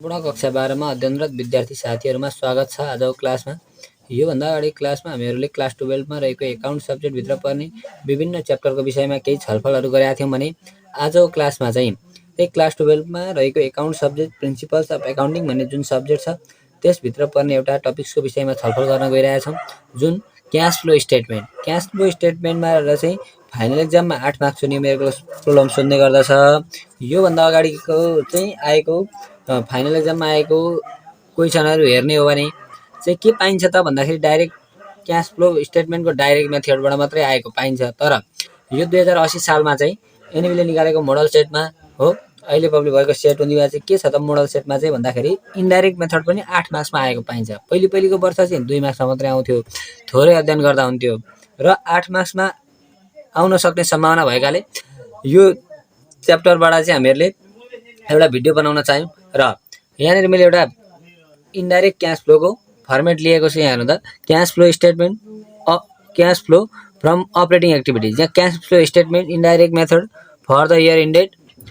पूर्ण कक्षा 12 मा अध्ययनरत विद्यार्थी साथीहरुमा स्वागत छ। आजको क्लासमा योभन्दा अगाडि क्लासमा हामीहरुले क्लास 12 मा रहेको एकाउन्ट सब्जेक्ट भित्र पर्ने विभिन्न च्याप्टरको विषयमा केही छलफलहरु गरेका थियौं भने आजको क्लासमा चाहिँ त्यही क्लास 12 मा रहेको account subject principles of accounting भन्ने जुन सब्जेक्ट छ त्यस भित्र पर्ने एउटा टपिक्सको विषयमा छलफल गर्न गइरहेका छौं, जुन cash flow statement. Cash flow स्टेटमेन्टमा रहेर चाहिँ फाइनल एक्जाममा 8 मार्क्सको न्युमेरिकल प्रब्लम सोध्ने गर्दछ। योभन्दा अगाडिको चाहिँ आएको फाइनल एक्जाममा आएको क्वेशनहरु हेर्ने हो भने चाहिँ के पाइन्छ त भन्दाखेरि डाइरेक्ट क्याश फ्लो स्टेटमेन्टको डाइरेक्ट मेथडबाट मात्रै आएको पाइन्छ। तर यो 2080 सालमा चाहिँ एनबीले निकालेको मोडल सेटमा हो, अहिले पब्लिक भएको सेट उनीमा चाहिँ के छ त मोडल सेटमा चाहिँ भन्दाखेरि इन्डाइरेक्ट मेथड पनि 8 मार्क्समा आएको पाइन्छ। पहिलेको वर्ष चाहिँ 2 मार्क्समा मात्रै आउँथ्यो, थोरै अध्ययन गर्दा हुन्थ्यो र 8 मार्क्समा आउन सक्ने सम्भावना भएकाले यो च्याप्टरबाट चाहिँ हामीहरुले एउटा भिडियो बनाउन चाह्यौं र यहाँनिर मैले एउटा इन्डाइरेक्ट क्याश फ्लोको फर्मेट लिएको छु। यहाँ हेर्नु त, cash flow statement cash flow from operating activities. यहाँ cash flow statement indirect method for the year ended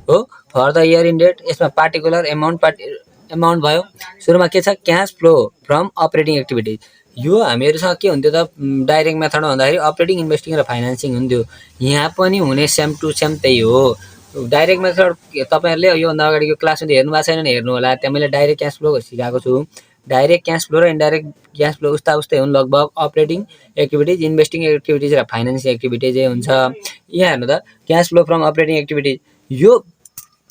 हो, फर द इयर इन्डेड। यसमा पार्टिकुलर एमाउन्ट भयो। सुरुमा के छ cash flow from operating activities. यो हामीहरुसँग के हुन्थ्यो त डाइरेक्ट मेथडमा भन्दाखेरि अपरेटिङ, इन्भेस्टिङ र फाइनान्सिङ हुन्थ्यो। यहाँ पनि हुने सेम टु सेम त्यही हो। डाइरेक्ट मेथड तपाईहरुले यो भन्दा अगाडिको क्लासमा हेर्नु भएको छैन भने हेर्नु होला, त्यहाँ मैले डाइरेक्ट क्याश फ्लो सिकाएको छु। डाइरेक्ट क्याश फ्लो र इन्डाइरेक्ट क्याश फ्लो उस्तै हुन् लगभग। अपरेटिङ एक्टिभिटिज, इन्भेस्टिङ एक्टिभिटिज र फाइनान्सिङ एक्टिभिटिज हुन्छ। यहाँ हेर्नु त cash flow from operating activities, यो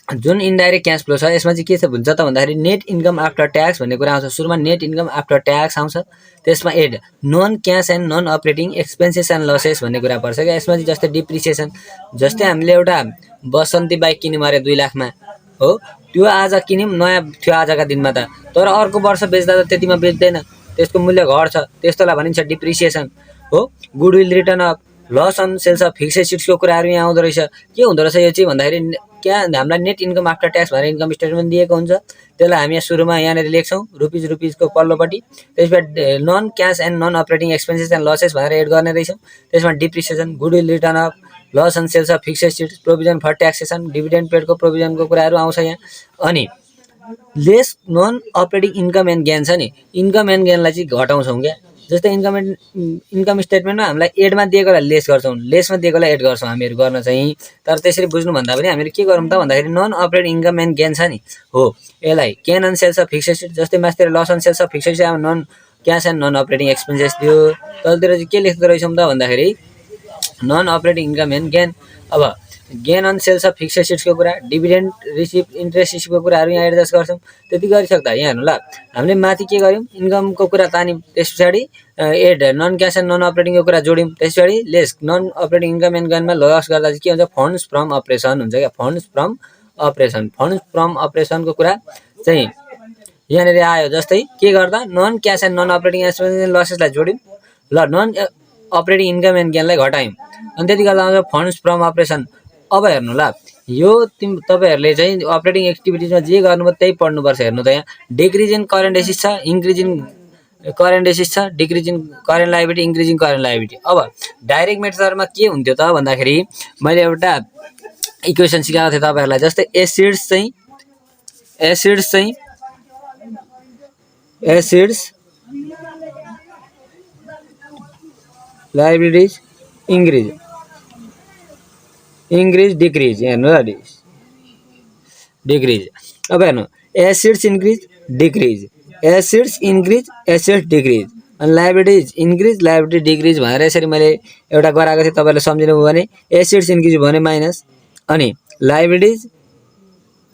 जुन इन्डाइरेक्ट क्याश फ्लो छ यसमा चाहिँ के छ भन्छ त भन्दाखेरि नेट इन्कम आफ्टर ट्याक्स भन्ने कुरा आउँछ। सुरुमा नेट इन्कम आफ्टर ट्याक्स आउँछ, त्यसमा add non cash and non operating expenses and losses भन्ने कुरा पर्छ क्या। यसमा चाहिँ जस्तै डिप्रिसिएसन, जस्तै हामीले एउटा बसन्ती बाइक किन्यौं अरे 2 लाखमा हो, त्यो आज किन्यौं, नयाँ थियो आजका दिनमा त, तर अर्को वर्ष बेच्दा त त्यतिमा बेच्दैन, त्यसको मूल्य घट्छ, त्यस्तोलाई भनिन्छ डिप्रिसिएसन हो। Goodwill written off, loss on sales of fixed एसेट्सको कुराहरु यहाँ आउँदो रहेछ। के हुँदो रहेछ यो चाहिँ भन्दाखेरि क्या हामीलाई नेट इन्कम आफ्टर ट्याक्स भनेर इन्कम स्टेटमेन्ट दिएको हुन्छ, त्यसलाई हामी सुरुमा यहाँनिर लेख्छौं रुपीजको पल्लोपट्टि। त्यसबाट non cash and non operating expenses and losses भनेर एड गर्ने रहेछौं। त्यसमा depreciation, goodwill written off, loss on sales of fixed assets, provision for taxation, dividend पेडको प्रोभिजनको कुराहरु आउँछ यहाँ। अनि less non operating income and gain छ नि, इन्कम एन्ड गेनलाई चाहिँ घटाउँछौं क्या। जस्तै इन्कम स्टेटमेन्टमा हामीलाई एडमा दिएकोलाई लेस गर्छौं, लेसमा दिएकोलाई एड गर्छौं हामीहरु गर्न चाहिँ। तर त्यसरी बुझ्नु भन्दा पनि हामीहरु के गरौँ त भन्दाखेरि non operating income and gain छ नि हो, यसलाई gain on sales of fixed assets, जस्तै मास्तिर loss on sales of fixed assets non cash and non operating expenses दियो। तलतिर चाहिँ के लेख्दो रहेछौं त भन्दाखेरि non operating income and gain. अब gain on sales of fixed एसेट्सको कुरा, डिभिडेन्ड रिसिभ, इन्ट्रेस्ट रिसिभको कुराहरु यहाँ एडजस्ट गर्छौं। त्यति गरिसक्दा यहाँ हेर्नु ल, हामीले माथि के गर्यौं इन्कमको कुरा तान्यौं, त्यसपछि add non cash and non अपरेटिङको कुरा जोड्यौं, त्यसपछि less non operating income and गेनमा लस गर्दा चाहिँ के हुन्छ फन्ड्स फ्रम अपरेसन हुन्छ क्या। Funds from operation, funds from अपरेसनको कुरा चाहिँ यहाँनिर आयो। जस्तै के गर्दा non cash and non operating expenses and लसेसलाई जोड्यौं, ल नन अपरेटिङ इन्कम एन्ड गेनलाई घटायौं, अनि त्यति गर्दा आउँछ फन्ड्स फ्रम अपरेसन। अब हेर्नु ल, यो तपाईहरुले चाहिँ अपरेटिङ एक्टिभिटिजमा जे गर्नुभयो त्यही पढ्नुपर्छ। हेर्नु त यहाँ डिक्रिज इन करेन्ट एसेट्स छ, इन्क्रिज इन करेन्ट एसेट्स छ, decrease in current liability, increase in current liability. अब डाइरेक्ट मेथडमा के हुन्थ्यो त भन्दाखेरि मैले एउटा इक्वेसन सिकाएको थिएँ तपाईहरुलाई। जस्तै एसिड्स लायबिलिटीज इन्क्रिज डिक्रिज, हेर्नु ल डिक्रिज। अब हेर्नु acids increase decrease, acids increase assets decrease, अनि लायबिलिटीज इन्क्रिज लायबिलिटी डिक्रिज भनेर यसरी मैले एउटा गराएको थिएँ। तपाईहरुले सम्झिनु भयो भने एसिड्स इन्क्रिज भयो भने माइनस, अनि लायबिलिटीज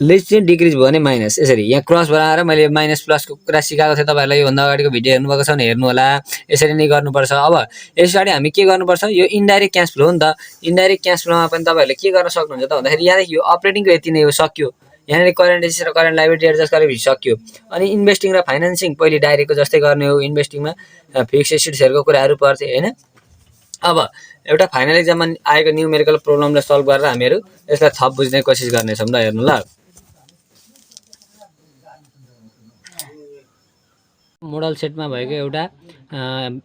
लिस्ट डिक्रिज भयो भने माइनस। यसरी यहाँ क्रस बनाएर मैले माइनस प्लसको कुरा सिकाएको थिएँ तपाईहरुलाई। यो भन्दा अगाडिको भिडियो हेर्नुभएको छ भने हेर्नु होला, यसरी नै गर्नुपर्छ। अब यसरी हामी के गर्नुपर्छ, यो इन्डाइरेक्ट क्याश फ्लो हो नि त। इन्डाइरेक्ट क्याश फ्लोमा पनि तपाईहरुले के गर्न सक्नुहुन्छ त भन्दाखेरि यहाँदेखि यो अपरेटिङको यति नै हो, सक्यो। यहाँनिर करेन्ट एसेट्स र करेन्ट लायबिलिटी एडजस्ट गरेपछि सक्यो। अनि इन्भेस्टिङ र फाइनान्सिङ पहिले डाइरेक्टको जस्तै गर्ने हो। इन्भेस्टिङमा फिक्स्ड एसेट्सहरुको कुराहरु पर्छ हैन। अब एउटा फाइनल एक्जाममा आएको न्युमेरिकल प्रब्लमलाई सल्भ गरेर हामीहरु यसलाई थप बुझ्ने कोसिस गर्नेछौं ल। हेर्नु ल, मोडल सेटमा भएको एउटा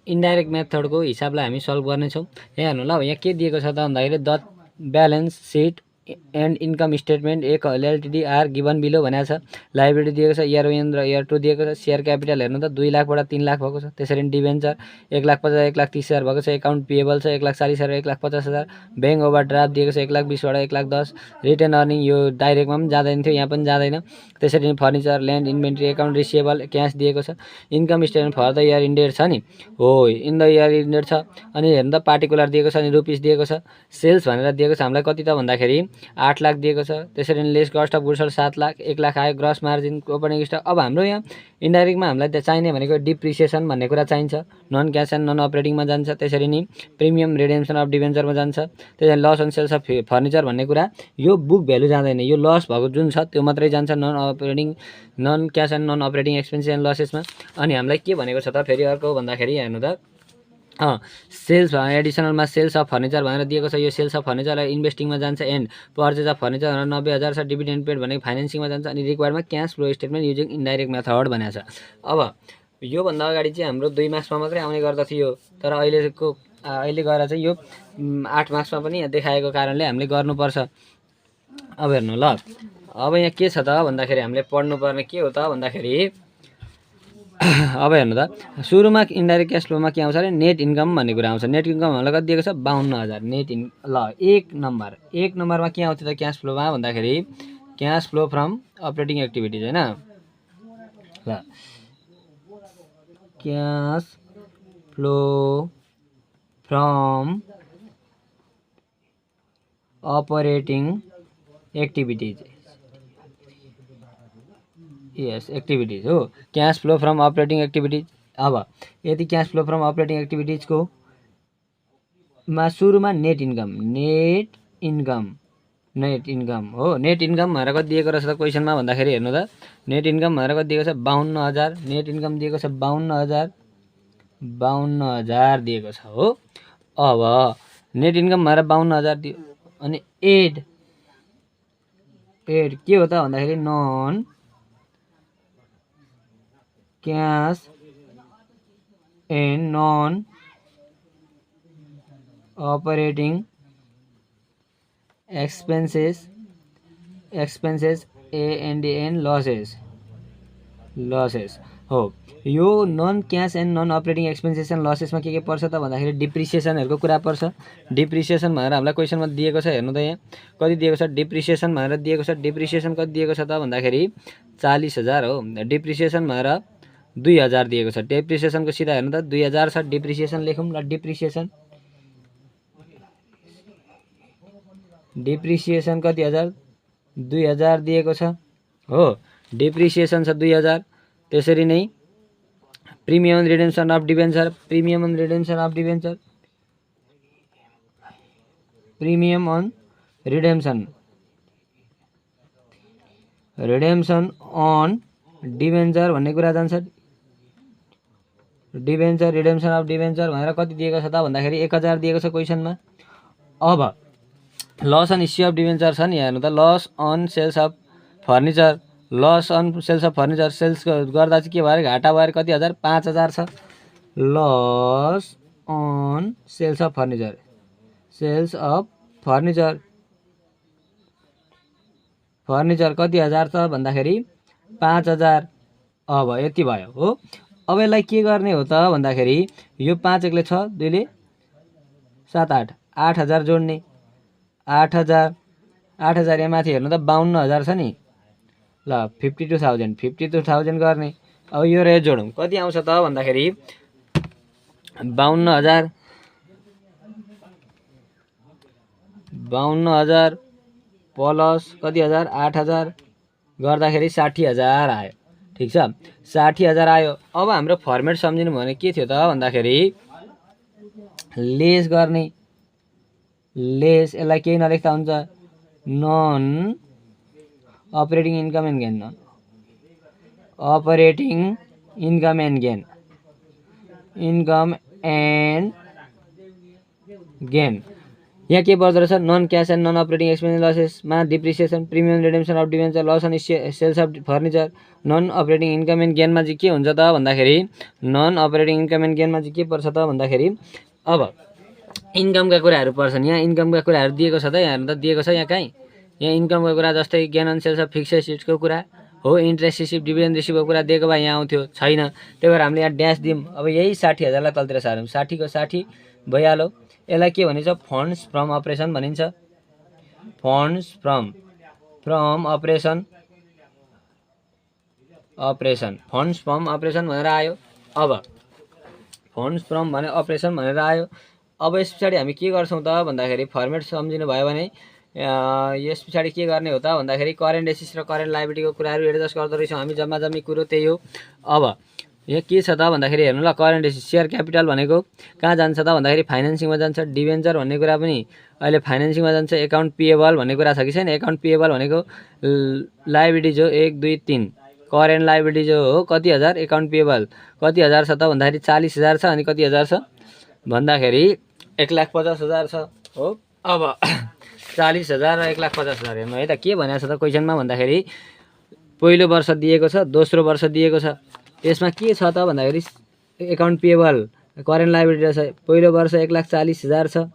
इन्डाइरेक्ट मेथडको हिसाबलाई हामी सल्भ गर्नेछौं। यहाँ हेर्नु ल, यहाँ के दिएको छ त भन्दाखेरि the balance seat and income statement एक एलटिडी आर गिभन बिलो भनेको छ। लाइबिलिटी दिएको छ, इयर 1 र इयर 2 दिएको छ। सेयर क्यापिटल हेर्नु त 2 लाखबाट 3 लाख भएको छ। त्यसरी डिभेन्चर 1,50,000 1,30,000 भएको छ। एकाउन्ट पेएबल छ 1,40,000 1,50,000। ब्याङ्क ओभरड्राफ्ट दिएको छ 1,20,000बाट 1,10,000। रिटेन अर्निङ यो डाइरेक्टमा पनि जाँदैन थियो, यहाँ पनि जाँदैन। त्यसरी furniture land inventory account receivable cash दिएको छ। Income statement for the year ended छ नि, हो इन द इयर इन्डेड छ। अनि हेर्नु त पार्टिकुलर दिएको छ, अनि रुपिस दिएको छ। सेल्स भनेर दिएको छ हामीलाई कति त भन्दाखेरि 8 लाख दिएको छ। त्यसरी less cost of goods 7 lakh, 1 lakh आयो। Gross margin opening stock. अब हाम्रो यहाँ इन्डाइरेक्टमा हामीलाई त्यहाँ चाहिने भनेको डिप्रिसिएसन भन्ने कुरा चाहिन्छ, नन क्यास एन्ड नन अपरेटिङमा जान्छ। त्यसरी नि प्रिमियम रिडेम्सन अफ डिभेन्चरमा जान्छ। त्यसरी loss on sales of furniture भन्ने कुरा यो बुक भ्यालु जाँदैन, यो लस भएको जुन छ त्यो मात्रै जान्छ non operating, non cash and non operating expenses and लसेसमा। अनि हामीलाई के भनेको छ त फेरि अर्को भन्दाखेरि हेर्नु त सेल्स एडिसनलमा सेल्स अफ फर्निचर भनेर दिएको छ। यो सेल्स अफ फर्निचरलाई इन्भेस्टिङमा जान्छ। एन्ड पर्चेज अफ फर्निचर 90,000 छ। डिभिडेन्ड पेड भनेको फाइनेन्सिङमा जान्छ। अनि रिक्वायर्डमा cash flow statement using indirect method भनेको छ। अब योभन्दा अगाडि चाहिँ हाम्रो 2 मार्क्समा मात्रै आउने गर्दथ्यो, तर अहिले गएर चाहिँ यो 8 मार्क्समा पनि देखाएको कारणले हामीले गर्नुपर्छ। अब हेर्नु ल, अब यहाँ के छ त भन्दाखेरि हामीले पढ्नुपर्ने के हो त भन्दाखेरि अब हेर्नु त सुरुमा इन्डाइरेक्ट क्यास फ्लोमा के आउँछ अरे नेट इन्कम भन्ने कुरा आउँछ। नेट इन्कम हामीलाई कति दिएको छ 52,000 नेट ल 1 नम्बरमा के आउँथ्यो त क्यास फ्लोमा भन्दाखेरि cash flow from operating activities हैन ल, cash flow from operating activities, यस एक्टिभिटिज हो cash flow from operating activities. अब यदि क्यास फ्लो फ्रम अपरेटिङ एक्टिभिटिजको मा सुरुमा नेट इन्कम हो। नेट इन्कम भनेर कति दिएको रहेछ त क्वेसनमा भन्दाखेरि हेर्नु त नेट इन्कम भनेर कति दिएको छ 52,000। नेट इन्कम दिएको छ 52,000 दिएको छ हो। अब नेट इन्कम भनेर 52,000 दियो। अनि एड के हो त भन्दाखेरि non cash and non operating expenses and losses हो। यो non cash and non operating expenses and लसेसमा के पर्छ त भन्दाखेरि डिप्रिसिएसनहरुको कुरा पर्छ। डिप्रिसिएसन भनेर हामीलाई क्वेसनमा दिएको छ, हेर्नु त यहाँ कति दिएको छ डिप्रिसिएसन भनेर दिएको छ। डिप्रिसिएसन कति दिएको छ त भन्दाखेरि 40,000 हो। डिप्रिसिएसन भनेर 2,000 दिएको छ। डिप्रिसिएसनको सिधा हेर्नु त 2,000 छ। डिप्रिसिएसन लेखौँ ल, डिप्रिसिएसन कति हजार 2,000 दिएको छ हो। डिप्रिसिएसन छ 2,000। त्यसरी नै premium on redemption of debenture, premium on redemption of on debenture भन्ने कुरा जान्छ। डिभेन्चर रिडेम्सन अफ डिभेन्चर भनेर कति दिएको छ त भन्दाखेरि 1,000 दिएको छ क्वेसनमा। अब loss on issue of debenture छ नि, हेर्नु त loss on sales of furniture, sales गर्दा चाहिँ के भयो घाटा भयो कति हजार 5,000 छ। Loss on sales of furniture कति हजार छ भन्दाखेरि 5,000। अब यति भयो हो। अब यसलाई के गर्ने हो त भन्दाखेरि यो 5 एकले 6 2 ले 7 8 8,000 जोड्ने। 8,000 यहाँ माथि हेर्नु त 52,000 छ नि ल 52,000 गर्ने। अब यो रे जोडौँ कति आउँछ त भन्दाखेरि 52,000 प्लस कति हजार 8,000 गर्दाखेरि 60,000 आयो। ठिक छ 60,000 आयो। अब हाम्रो फर्मेट सम्झिनु भने के थियो त भन्दाखेरि लेस गर्ने। लेस यसलाई केही नलेख्दा हुन्छ non operating income and gain, यहाँ के पर्दो रहेछ non cash and non operating expense लसेसमा depreciation, premium redemption of debenture, loss on sales of furniture. Non operating income and गेनमा चाहिँ के हुन्छ त भन्दाखेरि नन अपरेटिङ इन्कम एन्ड गेनमा चाहिँ के पर्छ त भन्दाखेरि अब इन्कमका कुराहरू पर्छन्। यहाँ इन्कमका कुराहरू दिएको छ त, यहाँ हेर्नु त दिएको छ यहाँ कहीँ यहाँ इन्कमको कुरा जस्तै gain on sales of fix एसेट्सको कुरा हो, इन्ट्रेस्ट रिसिभ डिभिडेन्ड रिसिभको कुरा दिएको भए यहाँ आउँथ्यो, छैन। त्यही भएर हामीले यहाँ ड्यास दियौँ। अब यही 60,000लाई तलतिर सारौँ, 60 को 60 भइहाल्यो। यसलाई के भनिन्छ? फन्ड्स फ्रम अपरेसन भनिन्छ। Funds from operation funds from operation भनेर आयो। अब फन्ड्स फ्रम भने अपरेसन भनेर आयो। अब यस पछाडि हामी के गर्छौँ त भन्दाखेरि फर्मेट सम्झिनु भयो भने यस पछाडि के गर्ने हो त भन्दाखेरि करेन्ट एसेट्स र करेन्ट लायबिलिटीको कुराहरू एडजस्ट गर्दो रहेछौँ हामी। जम्मा जम्मी कुरो त्यही हो। अब यहाँ के छ त भन्दाखेरि हेर्नु ल, करेन्ट एसेट्स सेयर क्यापिटल भनेको कहाँ जान्छ त भन्दाखेरि फाइनेन्सिङमा जान्छ। डिभेन्चर भन्ने कुरा पनि अहिले फाइनेन्सिङमा जान्छ। एकाउन्ट पेएबल भन्ने कुरा छ कि छैन? एकाउन्ट पेएबल भनेको लायबिलिटिज हो 1 2 3। करेन्ट लायबिलिटिज हो कति हजार? एकाउन्ट पेएबल कति हजार छ त भन्दाखेरि 40,000 छ। अनि कति हजार छ भन्दाखेरि 1,50,000 छ हो। अब 40,000 र 1,50,000 हेर्नु है त के भनेको छ त क्वेसनमा भन्दाखेरि पहिलो वर्ष दिएको छ, दोस्रो वर्ष दिएको छ। यसमा के छ त भन्दाखेरि एकाउन्ट पेएबल करेन्ट लायबिलिटी छ। पहिलो वर्ष 1,40,000 छ,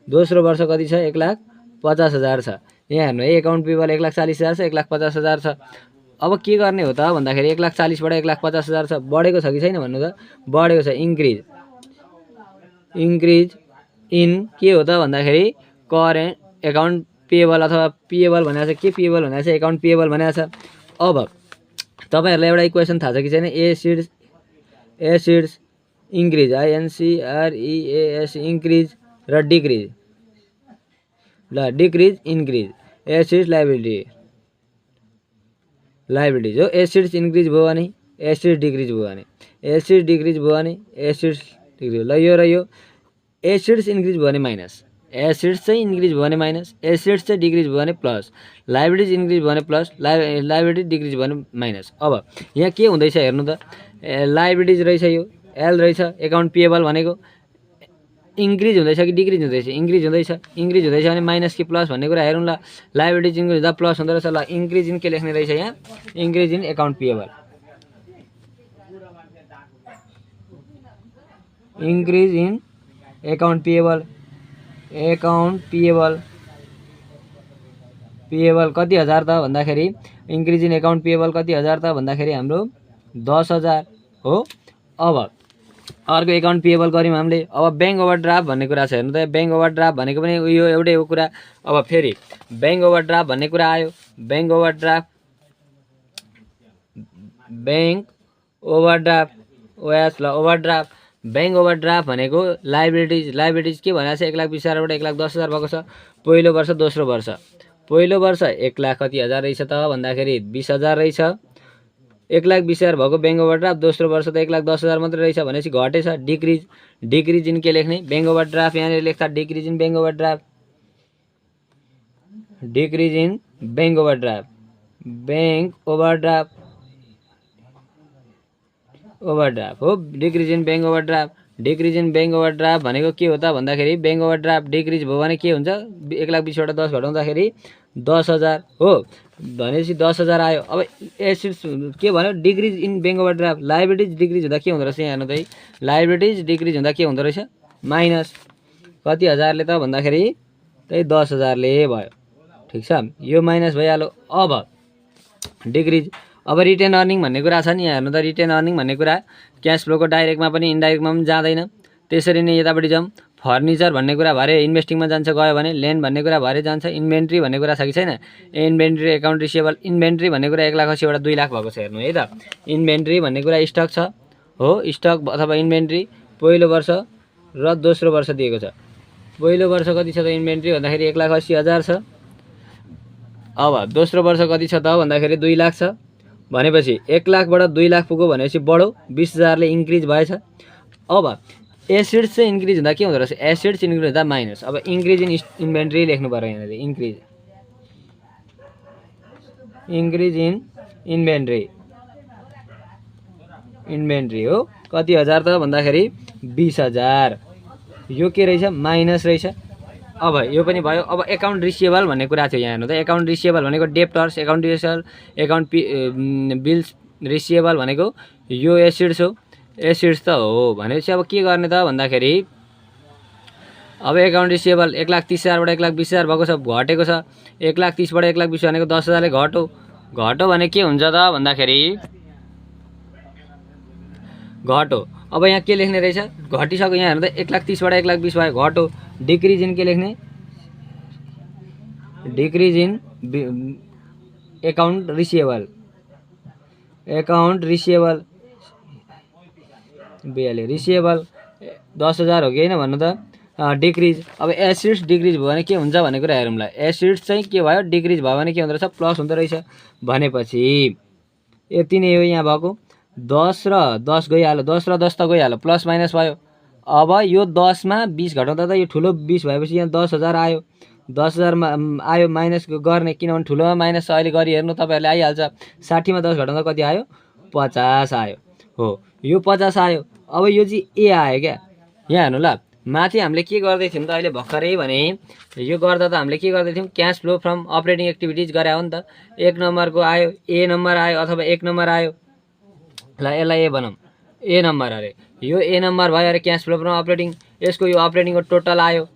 दोस्रो वर्ष कति छ? 1,50,000 छ। यहाँ हेर्नु है, एकाउन्ट पेएबल 1,40,000 छ, 1,50,000 छ। अब के गर्ने हो त भन्दाखेरि 1,40,000 बाट 1,50,000 छ, बढेको छ कि छैन भन्नु त? बढेको छ। इन्क्रिज इन के हो त भन्दाखेरि करेन्ट एकाउन्ट पेएबल अथवा पेएबल भनेको छ। के पेएबल भनेको छ? एकाउन्ट पेएबल भनेको छ। अब तपाईहरुलाई एउटा इक्वेसन थाहा छ कि छैन? एसिड्स इन्क्रिज, INCREAS इन्क्रिज र डिक्रिज। ल डिक्रिज इन्क्रिज एसिड्स लायबिलिटीज हो। एसिड्स इन्क्रिज भयो भने एसिड्स डिक्रिज भयो भने, एसिड्स डिक्रिज भयो भने एसिड्स डिक्रिज। ल यो र यो एसिड्स इन्क्रिज भयो भने माइनस, एसिड्स चाहिँ इन्क्रिज भयो भने माइनस, एसिड्स चाहिँ डिक्रिज भयो भने प्लस, लायबिलिटिज इन्क्रिज भयो भने प्लस, लायबिलिटी डिक्रिज भयो भने माइनस। अब यहाँ के हुँदैछ हेर्नु त, लायबिलिटिज रहेछ, यो एल रहेछ। एकाउन्ट पेएबल भनेको इन्क्रिज हुँदैछ कि डिक्रिज हुँदैछ? इन्क्रिज हुँदैछ। इन्क्रिज हुँदैछ भने माइनस कि प्लस भन्ने कुरा हेरौँ। ल लायबिलिटिज इन्क्रिज हुँदा प्लस हुँदो रहेछ। ल इन्क्रिज इन के लेख्ने रहेछ यहाँ? Increase in account payable. Increase in account payable. Account payable कति हजार त भन्दाखेरि इन्क्रिज इन एकाउन्ट पेएबल कति हजार त भन्दाखेरि हाम्रो 10,000 हो। अब अर्को एकाउन्ट पेएबल गर्यौँ हामीले। अब ब्याङ्क ओभरड्राफ्ट भन्ने कुरा छ हेर्नु त। ब्याङ्क ओभरड्राफ्ट भनेको पनि यो एउटै हो कुरा। अब फेरि ब्याङ्क ओभरड्राफ्ट भन्ने कुरा आयो। ब्याङ्क ओभरड्राफ्ट ओएस ल ओभरड्राफ्ट। ब्याङ्क ओभरड्राफ्ट भनेको लायबिलिटिज के भनेको छ? 1,20,000 बाट 1,10,000 भएको छ पहिलो वर्ष, दोस्रो वर्ष। पहिलो वर्ष 1,00,000 कति हजार रहेछ त भन्दाखेरि 20,000 रहेछ। 1,20,000 भएको ब्याङ्क ओभरड्राफ्ट, दोस्रो वर्ष त 1,10,000 मात्रै रहेछ भनेपछि घटेछ। डिक्रिज इन के लेख्ने? Bank overdraft. यहाँनिर लेख्दा decrease in bank overdraft. Decrease in bank overdraft. हो decrease in bank overdraft. Decrease in bank overdraft भनेको के हो त भन्दाखेरि ब्याङ्क ओभरड्राफ्ट डिक्रिज भयो भने के हुन्छ? 1,20,000 बाट 10 घटाउँदाखेरि 10,000 हो भनेपछि 10,000 आयो। अब एसिड्स के भन्यो? Decrease in bank overdraft. Liabilities decrease हुँदा के हुँदो रहेछ? यहाँ हेर्नु त, लायबिलिटिज डिक्रिज हुँदा के हुँदो रहेछ? माइनस कति हजारले त भन्दाखेरि त्यही 10,000ले भयो। ठिक छ, यो माइनस भइहाल्यो। अब डिक्रिज। अब रिटेन अर्निङ भन्ने कुरा छ नि, यहाँ हेर्नु त। रिटेन अर्निङ भन्ने कुरा क्यास फ्लोको डाइरेक्टमा पनि इन्डाइरेक्टमा पनि जाँदैन। त्यसरी नै यतापट्टि जाउँ। फर्निचर भन्ने कुरा भरे इन्भेस्टिङमा जान्छ गयो भने, ल्यान्ड भन्ने कुरा भरे जान्छ। इन्भेन्ट्री भन्ने कुरा छ कि छैन? Inventory account receivable. इन्भेन्ट्री भन्ने कुरा 1,80,000 बाट 2,00,000 भएको छ हेर्नु है त। इन्भेन्ट्री भन्ने कुरा स्टक छ हो। स्टक अथवा इन्भेन्ट्री पहिलो वर्ष र दोस्रो वर्ष दिएको छ। पहिलो वर्ष कति छ त इन्भेन्ट्री भन्दाखेरि 1,80,000 छ। अब दोस्रो वर्ष कति छ त भन्दाखेरि 2,00,000 छ। भनेपछि 1,00,000 बाट 2,00,000 पुग्यो भनेपछि बढो 20,000ले इन्क्रिज भएछ। अब एसिड्स चाहिँ इन्क्रिज हुँदा के हुँदो रहेछ? एसिड्स इन्क्रिज हुँदा माइनस। अब इन्क्रिज इन इन्भेन्ट्री लेख्नु पर्यो यहाँनिर। इन्क्रिज इन इन्भेन्ट्री हो कति हजार त भन्दाखेरि 20,000। यो के रहेछ? माइनस रहेछ। अब यो पनि भयो। अब एकाउन्ट रिसिभेबल भन्ने कुरा थियो यहाँ हेर्नु त। एकाउन्ट रिसिभेबल भनेको debtors, account receivable, account bills receivable भनेको यो एसिड्स हो। एसिड्स त हो भनेपछि अब के गर्ने त भन्दाखेरि अब एकाउन्ट रिसिभेबल 1,30,000 बाट 1,20,000 भएको छ, घटेको छ। 1,30,000 बाट 1,20,000 भनेको 10,000 ले घट्यो भने के हुन्छ त भन्दाखेरि घट्यो। अब यहाँ के लेख्ने रहेछ, घटिसक्यो। यहाँ हेर्नु त 1,30,000 बाट 1,20,000 भयो, घट्यो। डिक्रिज इन के लेख्ने, decrease in account receivable, account receivable बिहाले रिसिभेबल 10,000 हो कि होइन भन्नु त, डिक्रिज। अब एसिड्स डिक्रिज भयो भने के हुन्छ भन्ने कुरा हेरौँला। एसिड्स चाहिँ के भयो, डिक्रिज भयो भने के हुँदो रहेछ, प्लस हुँदो रहेछ। भनेपछि यति नै हो यहाँ भएको। 10 र 10 गइहाल्यो, 10 र 10 त गइहाल्यो, प्लस माइनस भयो। अब यो 10 मा 20 घटाउँदा त यो ठुलो 20 भएपछि यहाँ 10,000 आयो। 10,000 आयो माइनस गर्ने, किनभने ठुलोमा माइनस अहिले गरी हेर्नु तपाईँहरूले आइहाल्छ। 60 मा 10 घटाउँदा कति आयो, 50 आयो। हो यो 50 आयो। अब यो चाहिँ ए आयो क्या। यहाँ हेर्नु ल, माथि हामीले के गर्दै थियौँ त अहिले भर्खरै भने, यो गर्दा त हामीले के गर्दै थियौँ, cash flow from operating activities गरे हो नि त। 1 नम्बरको आयो, ए नम्बर आयो अथवा 1 नम्बर आयो। ल यसलाई ए बनाऊँ, ए नम्बर अरे यो ए नम्बर भयो अरे क्यास फ्लो फ्रम अपरेटिङ। यसको यो अपरेटिङको टोटल आयो।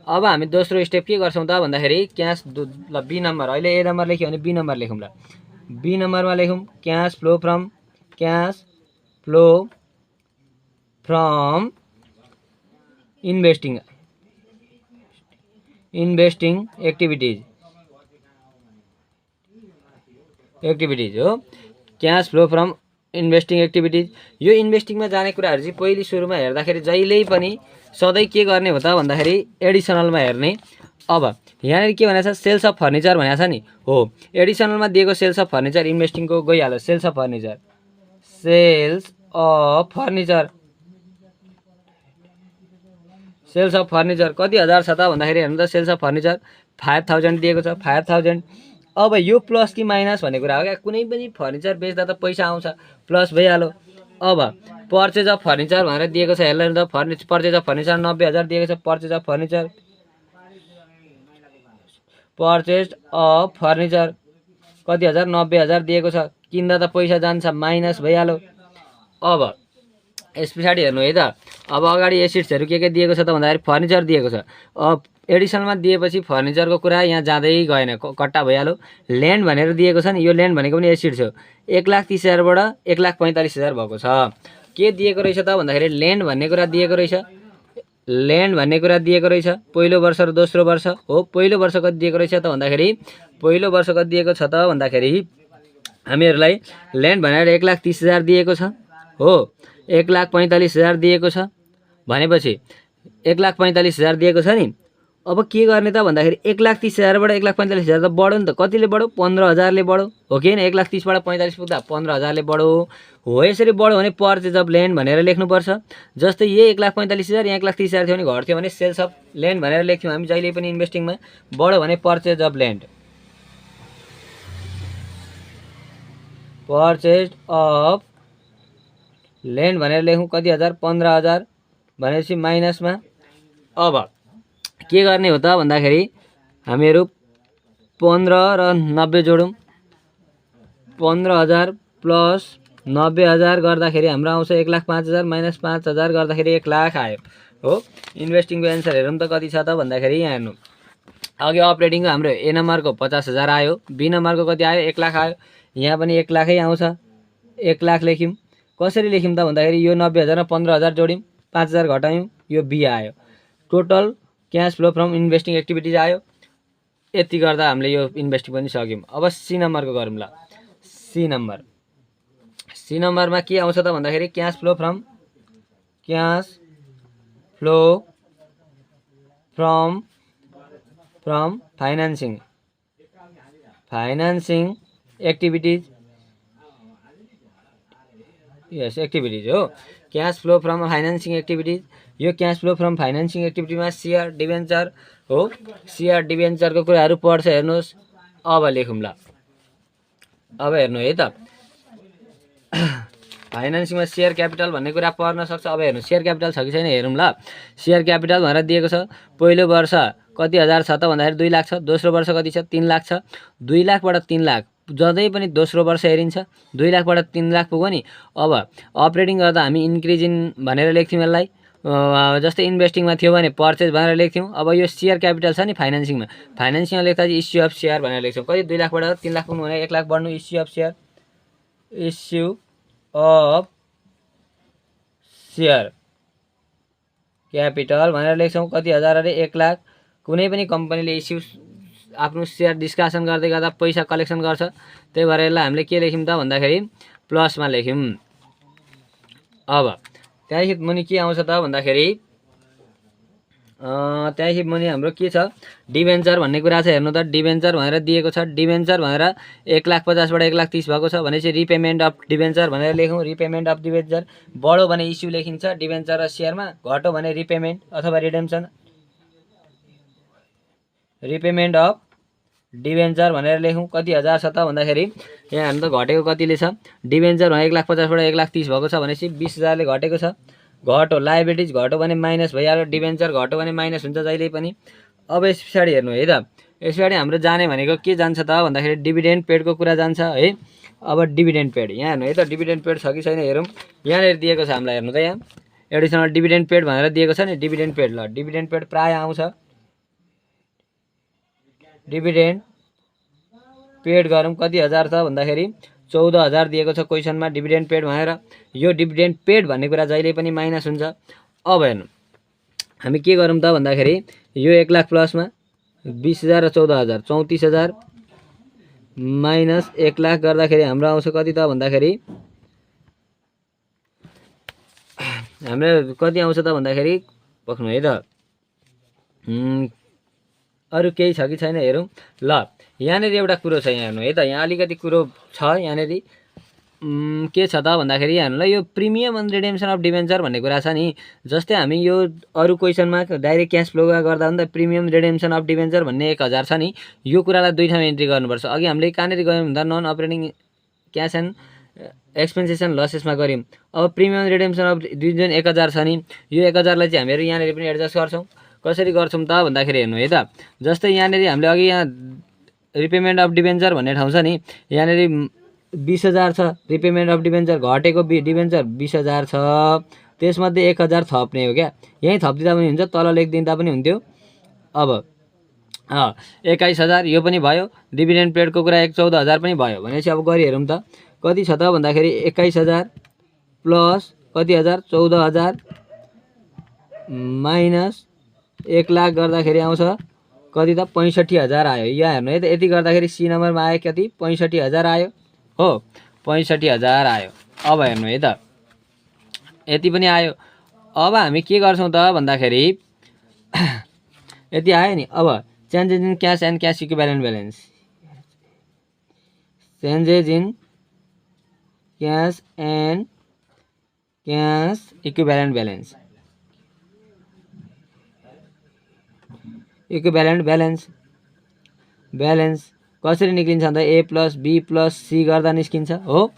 अब हामी दोस्रो स्टेप के गर्छौँ त भन्दाखेरि क्यास ल बी नम्बर, अहिले ए नम्बर लेख्यो भने बी नम्बर लेखौँ। ल बी नम्बरमा लेखौँ cash flow from investing activities हो। Cash flow from investing activities. यो इन्भेस्टिङमा जाने कुराहरू चाहिँ पहिले सुरुमा हेर्दाखेरि जहिल्यै पनि सधैँ के गर्ने हो त भन्दाखेरि एडिसनलमा हेर्ने। अब यहाँनिर के भनेको छ, सेल्स अफ फर्निचर भनेको छ नि। हो एडिसनलमा दिएको सेल्स अफ फर्निचर इन्भेस्टिङको गइहाल्यो। Sales of furniture, sales of furniture, sales of furniture कति हजार छ त भन्दाखेरि हेर्नु त, सेल्स अफ फर्निचर 5,000 दिएको छ, 5,000। अब यो प्लस कि माइनस भन्ने कुरा हो क्या। कुनै पनि फर्निचर बेच्दा त पैसा आउँछ, प्लस भइहाल्यो। अब पर्चेज अफ फर्निचर भनेर दिएको छ, हेर्नु त पर्चेज अफ फर्निचर 90,000 दिएको छ। Purchase of furniture, purchase of furniture कति हजार, 90,000 दिएको छ। किन्दा त पैसा जान्छ, माइनस भइहाल्यो। अब यस पछाडि हेर्नु है त, अब अगाडि एसिड्सहरू के दिएको छ त भन्दाखेरि फर्निचर दिएको छ। अब एडिसनलमा दिएपछि फर्निचरको कुरा यहाँ जाँदै गएन, कट्टा भइहाल्यो। ल्यान्ड भनेर दिएको छ नि, यो ल्यान्ड भनेको पनि एसिड्स हो। 1,30,000 बाट 1,45,000 भएको छ। के दिएको रहेछ त भन्दाखेरि ल्यान्ड भन्ने कुरा दिएको रहेछ, ल्यान्ड भन्ने कुरा दिएको रहेछ। पहिलो वर्ष र दोस्रो वर्ष हो। पहिलो वर्ष कति दिएको रहेछ त भन्दाखेरि, पहिलो वर्ष कति दिएको छ त भन्दाखेरि हामीहरूलाई ल्यान्ड भनेर 1,30,000 दिएको छ। हो 1,45,000 दिएको छ। भनेपछि 1,45,000 दिएको छ नि। अब के गर्ने त भन्दाखेरि 1,30,000 बाट 1,45,000 त बढ्यो नि त। कतिले बढ्यो, 15,000 ले बढ्यो हो कि होइन। 1,30,000 बाट 45 पुग्दा 15,000 ले बढ्यो हो। यसरी बढ्यो भने पर्चेज अफ ल्यान्ड भनेर लेख्नुपर्छ। जस्तै यही 1,45,000 यहाँ 1,30,000 थियो भने घट्थ्यो भने सेल्स अफ ल्यान्ड भनेर लेख्थ्यौँ हामी जहिले पनि इन्भेस्टिङमा। बढ्यो भने purchase of land, purchase of land भनेर लेखौँ। कति हजार, 15,000 भनेपछि माइनसमा। अब के गर्ने हो त भन्दाखेरि हामीहरू 15 र 90 जोडौँ। 15,000 प्लस 90,000 गर्दाखेरि हाम्रो आउँछ 1,05,000 माइनस 5,000 गर्दाखेरि 1,00,000 आयो। हो इन्भेस्टिङको एन्सर हेरौँ त कति छ त भन्दाखेरि यहाँ हेर्नु, अघि अपरेटिङको हाम्रो ए नम्बरको 50,000 आयो, बी नम्बरको कति आयो, 1,00,000 आयो। यहाँ पनि 1,00,000 आउँछ। 1,00,000 लेख्यौँ। कसरी लेख्यौँ त भन्दाखेरि यो 90,000 मा 15,000 जोड्यौँ, 5,000 घटायौँ, यो बी आयो। Total cash flow from investing activities आयो। यति गर्दा हामीले यो इन्भेस्टिङ पनि सक्यौँ। अब सी नम्बरको गरौँ ल। सी नम्बरमा के आउँछ त भन्दाखेरि cash flow from financing activities. यस एक्टिभिटिज हो। Cash flow from financing activities. यो क्यास फ्लो फ्रम फाइनान्सिङ एक्टिभिटीमा सेयर डिभेन्चर हो। सेयर डिभेन्चरको कुराहरू पढ्छ हेर्नुहोस्। अब लेखौँ ल। अब हेर्नु है त, फाइनान्सिङमा सेयर क्यापिटल भन्ने कुरा पर्न सक्छ। अब हेर्नु सेयर क्यापिटल छ कि छैन हेरौँ ल। सेयर क्यापिटल भनेर दिएको छ। पहिलो वर्ष कति हजार छ त भन्दाखेरि 2 लाख छ। दोस्रो वर्ष कति छ, 3 लाख छ। 2 लाखबाट 3 लाख जदै पनि दोस्रो वर्ष हेरिन्छ। 2 लाखबाट 3 लाख पुग्यो नि। अब अपरेटिङ गर्दा हामी इन्क्रिज इन भनेर लेख्थ्यौँ यसलाई। जस्तै इन्भेस्टिङमा थियो भने पर्चेज भनेर लेख्थ्यौँ। अब यो सेयर क्यापिटल छ नि फाइनेन्सिङमा लेख्दा चाहिँ इस्यु अफ सेयर भनेर लेख्छौँ। कति 2 लाखबाट 3 लाख पुग्नु भने 1 लाख बढ्नु इस्यु अफ सेयर क्यापिटल भनेर लेख्छौँ। कति हजार अरे 1 लाख। कुनै पनि कम्पनीले इस्यु आफ्नो सेयर डिस्कसन गर्दै गर्दा पैसा कलेक्सन गर्छ, त्यही भएर यसलाई हामीले के लेख्यौँ त भन्दाखेरि प्लसमा लेख्यौँ। अब त्यहाँदेखि मुनि के आउँछ त भन्दाखेरि त्यहाँदेखि मुनि हाम्रो के छ डिभेन्चर भन्ने कुरा छ। हेर्नु त डिभेन्चर भनेर दिएको छ। डिभेन्चर भनेर 1,50,000बाट 1,30,000 भएको छ भने चाहिँ रिपेमेन्ट अफ डिभेन्चर भनेर लेखौँ। रिपेमेन्ट अफ डिभेन्चर बढो भने इस्यु लेखिन्छ डिभेन्चर र सेयरमा, घटो भने रिपेमेन्ट अथवा रिडेम्सन। रिपेमेन्ट अफ डिभेन्चर भनेर लेखौँ। कति हजार छ त भन्दाखेरि यहाँ हामी त घटेको कतिले छ डिभेन्चर भने 1,50,000बाट 1,30,000 भएको छ भनेपछि 20,000ले घटेको छ। घटो लाइबिलिटिज घटो भने माइनस भइहाल्यो, डिभेन्चर घटो भने माइनस हुन्छ जहिले पनि। अब यस पछाडि हेर्नु है त, यस पछाडि हाम्रो जाने भनेको के जान्छ त भन्दाखेरि डिभिडेन्ड पेडको कुरा जान्छ है। अब डिभिडेन्ड पेड यहाँ हेर्नु है त, डिभिडेन्ड पेड छ कि छैन हेरौँ। यहाँनिर दिएको छ हामीलाई, हेर्नु त यहाँ एडिसनल डिभिडेन्ड पेड भनेर दिएको छ नि। डिभिडेन्ड पेड, ल डिभिडेन्ड पेड प्रायः आउँछ। डिभिडेन्ड पेड गरौँ कति हजार त भन्दाखेरि 14,000 दिएको छ क्वेसनमा डिभिडेन्ड पेड भनेर। यो डिभिडेन्ड पेड भन्ने कुरा जहिले पनि माइनस हुन्छ। अब हेर्नु हामी के गरौँ त भन्दाखेरि यो 1 लाख प्लसमा 20,000 र 14,000 34,000 माइनस 1 लाख गर्दाखेरि हाम्रो आउँछ कति त भन्दाखेरि हाम्रो कति आउँछ त भन्दाखेरि पक्नु है त, अरू केही छ कि छैन हेरौँ। ल यहाँनिर एउटा कुरो छ, यहाँ हेर्नु है त, यहाँ अलिकति कुरो छ यहाँनिर के छ त भन्दाखेरि हेर्नुलाई यो premium and redemption of debenture भन्ने कुरा छ नि। जस्तै हामी यो अरू क्वेसनमा डाइरेक्ट क्यास फ्लो गर्दा नि त प्रिमियम रिडेम्सन अफ डिभेन्चर भन्ने 1,000 छ नि, यो कुरालाई 2 ठाउँमा इन्ट्री गर्नुपर्छ। अघि हामीले कहाँनिर गयौँ भन्दा non operating cash and expenses and लसेसमा गऱ्यौँ। अब प्रिमियम रिडेम्सन अफ जुन 1,000 छ नि, यो 1,000लाई चाहिँ हामीहरू यहाँनिर पनि एडजस्ट गर्छौँ। कसरी गर्छौँ त भन्दाखेरि हेर्नु है त, जस्तै यहाँनिर हामीले अघि यहाँ रिपेमेन्ट अफ डिभेन्चर भन्ने ठाउँ छ नि, यहाँनिर 20,000 छ रिपेमेन्ट अफ डिभेन्चर, घटेको डिभेन्चर 20,000 छ, त्यसमध्ये 1,000 थप्ने हो क्या। यहीँ थपिदिँदा पनि हुन्छ, तल लेखिदिँदा पनि हुन्थ्यो। अब 21,000 यो पनि भयो। डिभिडेन्ड पेडको कुरा 14,000 पनि भयो भनेपछि अब गरी हेरौँ त कति छ त भन्दाखेरि 21,000 प्लस कति हजार 14,000 माइनस 1 लाख गर्दाखेरि आउँछ कति त 65,000 आयो। यहाँ हेर्नु है त, यति गर्दाखेरि सी नम्बरमा आयो कति 65,000 आयो हो, 65,000 आयो। अब हेर्नु है त यति पनि आयो। अब हामी के गर्छौँ त भन्दाखेरि यति आयो नि। अब changes in cash and cash equivalent balance, changes in cash and cash equivalent balance, equivalent balance कसरी निस्किन्छ भन्दा ए प्लस बी प्लस सी गर्दा निस्किन्छ हो।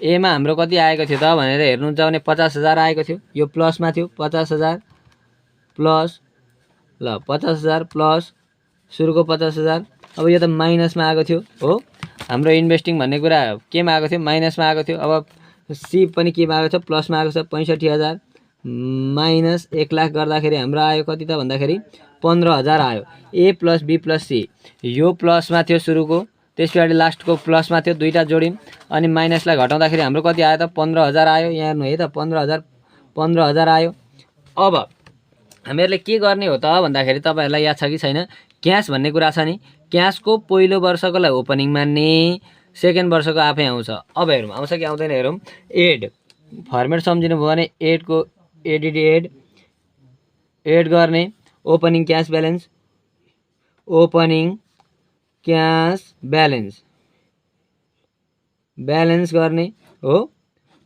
एमा हाम्रो कति आएको थियो त भनेर हेर्नुहुन्छ भने 50,000 आएको थियो, यो प्लसमा थियो 50,000 प्लस, ल 50,000 प्लस सुरुको 50,000। अब यो त माइनसमा आएको थियो हो, हाम्रो इन्भेस्टिङ भन्ने कुरा केमा आएको थियो माइनसमा आएको थियो। अब सी पनि केमा आएको छ प्लसमा आएको छ 65,000 माइनस 1 लाख गर्दाखेरि हाम्रो आयो कति त भन्दाखेरि 15,000 आयो। ए प्लस बी प्लस सी यो प्लसमा थियो सुरुको, त्यस पछाडि लास्टको प्लसमा थियो, दुईटा जोड्यौँ अनि माइनसलाई घटाउँदाखेरि हाम्रो कति आयो त 15,000 आयो। यहाँ हेर्नु है त 15,000 आयो। अब हामीहरूले के गर्ने हो त भन्दाखेरि तपाईँहरूलाई याद छ कि छैन, क्यास भन्ने कुरा छ नि, क्यासको पहिलो वर्षकोलाई ओपनिङ मान्ने, सेकेन्ड वर्षको आफै आउँछ। अब हेरौँ आउँछ कि आउँदैन हेरौँ। एड फर्मेट सम्झिनु भयो भने एडको एड गर्ने, opening cash balance, opening cash balance गर्ने हो।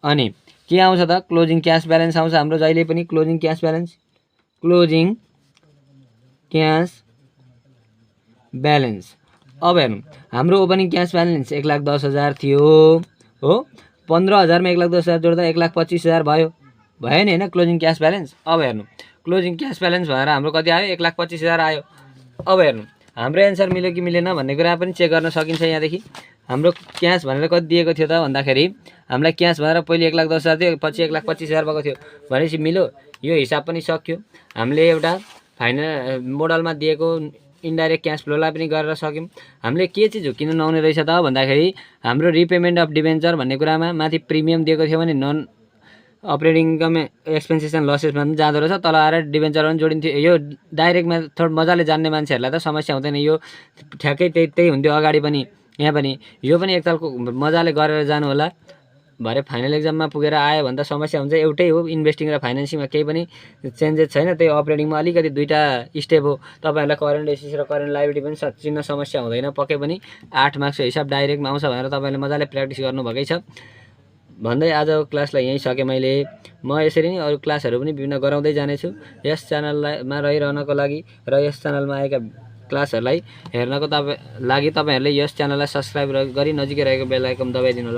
अनि के आउँछ त क्लोजिङ क्यास ब्यालेन्स आउँछ हाम्रो जहिले पनि, क्लोजिङ क्यास ब्यालेन्स। अब हेर्नु हाम्रो ओपनिङ क्यास ब्यालेन्स 1,10,000 थियो हो, 15,000 मा 1,10,000 जोड्दा 1,25,000 भयो नि हैन क्लोजिङ क्यास ब्यालेन्स। अब हेर्नु क्लोजिङ क्यास ब्यालेन्स भएर हाम्रो कति आयो 1,25,000 आयो। अब हेर्नु हाम्रो एन्सर मिल्यो कि मिलेन भन्ने कुरा पनि चेक गर्न सकिन्छ। यहाँदेखि हाम्रो क्यास भनेर कति दिएको थियो त भन्दाखेरि हामीलाई क्यास भनेर पहिले 1,10,000 थियो, पछि 1,25,000 भएको थियो भनेपछि मिल्यो। यो हिसाब पनि सक्यो। हामीले एउटा मोडलमा दिएको इन्डाइरेक्ट क्यास फ्लोलाई पनि गरेर सक्यौँ। हामीले के चिज हो किन नहुने रहेछ त भन्दाखेरि हाम्रो रिपेमेन्ट अफ डिभेन्चर भन्ने कुरामा माथि प्रिमियम दिएको थियो भने non operating income expenses and लसेसमा पनि जाँदो रहेछ, तल आएर डिभेन्चर पनि जोडिन्थ्यो। यो डाइरेक्ट मेथड मजाले जान्ने मान्छेहरूलाई त समस्या हुँदैन, यो ठ्याक्कै त्यही हुन्थ्यो अगाडि पनि यहाँ पनि। यो पनि एकतालको मजाले गरेर जानु होला, भरे फाइनल एक्जाममा पुगेर आयो भने त समस्या हुन्छ। एउटै हो, इन्भेस्टिङ र फाइनेन्सिङमा केही पनि चेन्जेस छैन, त्यही अपरेटिङमा अलिकति दुईवटा स्टेप हो। तपाईँहरूलाई करेन्ट एसेस र करेन्ट लाइबिलिटी पनि चिन्न समस्या हुँदैन, पक्कै पनि 8 मार्क्सको हिसाब डाइरेक्टमा आउँछ भनेर तपाईँले मजाले प्र्याक्टिस गर्नुभएकै छ भन्दै आजको क्लासलाई यहीँ सकेँ मैले। म यसरी नै अरू क्लासहरू पनि विभिन्न गराउँदै जानेछु। यस च्यानलमा रहिरहनको लागि र यस च्यानलमा आएका क्लासहरूलाई हेर्नको लागि तपाईँहरूले यस च्यानललाई सब्सक्राइब गरी नजिकै रहेको बेल आइकन दबाइदिनु होला।